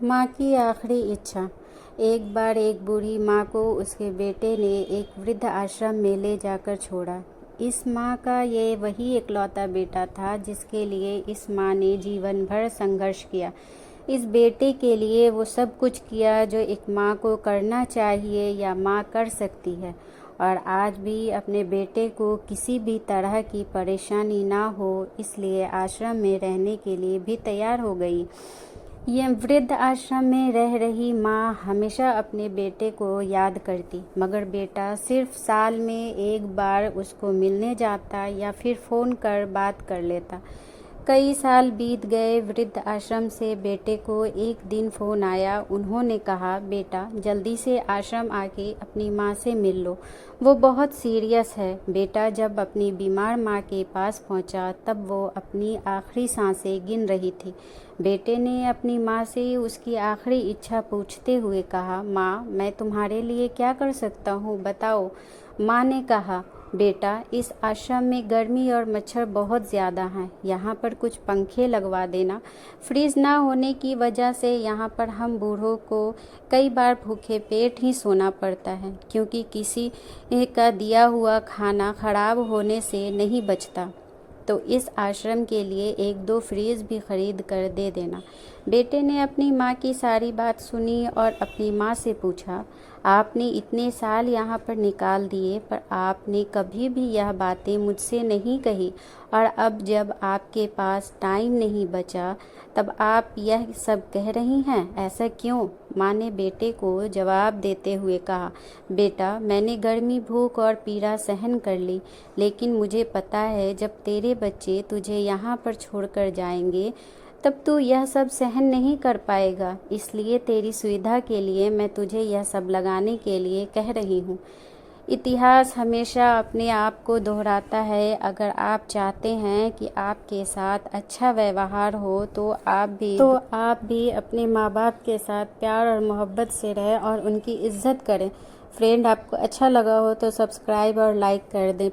माँ की आखिरी इच्छा। एक बार एक बूढ़ी माँ को उसके बेटे ने एक वृद्ध आश्रम में ले जाकर छोड़ा। इस माँ का ये वही इकलौता बेटा था जिसके लिए इस माँ ने जीवन भर संघर्ष किया। इस बेटे के लिए वो सब कुछ किया जो एक माँ को करना चाहिए या माँ कर सकती है, और आज भी अपने बेटे को किसी भी तरह की परेशानी ना हो इसलिए आश्रम में रहने के लिए भी तैयार हो गई। यह वृद्ध आश्रम में रह रही माँ हमेशा अपने बेटे को याद करती, मगर बेटा सिर्फ साल में एक बार उसको मिलने जाता या फिर फ़ोन कर बात कर लेता। कई साल बीत गए। वृद्ध आश्रम से बेटे को एक दिन फ़ोन आया। उन्होंने कहा, बेटा जल्दी से आश्रम आके अपनी माँ से मिल लो, वो बहुत सीरियस है। बेटा जब अपनी बीमार माँ के पास पहुँचा तब वो अपनी आखिरी सांसें गिन रही थी। बेटे ने अपनी माँ से उसकी आखिरी इच्छा पूछते हुए कहा, माँ मैं तुम्हारे लिए क्या कर सकता हूँ, बताओ। माँ ने कहा, बेटा इस आश्रम में गर्मी और मच्छर बहुत ज़्यादा हैं, यहाँ पर कुछ पंखे लगवा देना। फ्रिज ना होने की वजह से यहाँ पर हम बूढ़ों को कई बार भूखे पेट ही सोना पड़ता है, क्योंकि किसी का दिया हुआ खाना खराब होने से नहीं बचता। तो इस आश्रम के लिए एक दो फ्रिज भी खरीद कर दे देना। बेटे ने अपनी माँ की सारी बात सुनी और अपनी माँ से पूछा, आपने इतने साल यहाँ पर निकाल दिए पर आपने कभी भी यह बातें मुझसे नहीं कही, और अब जब आपके पास टाइम नहीं बचा तब आप यह सब कह रही हैं, ऐसा क्यों? माँ ने बेटे को जवाब देते हुए कहा, बेटा मैंने गर्मी, भूख और पीड़ा सहन कर ली, लेकिन मुझे पता है जब तेरे बच्चे तुझे यहाँ पर छोड़कर जाएंगे तब तू यह सब सहन नहीं कर पाएगा। इसलिए तेरी सुविधा के लिए मैं तुझे यह सब लगाने के लिए कह रही हूँ। इतिहास हमेशा अपने आप को दोहराता है। अगर आप चाहते हैं कि आपके साथ अच्छा व्यवहार हो तो आप भी अपने माँ बाप के साथ प्यार और मोहब्बत से रहें और उनकी इज्जत करें। फ्रेंड, आपको अच्छा लगा हो तो सब्सक्राइब और लाइक कर दें।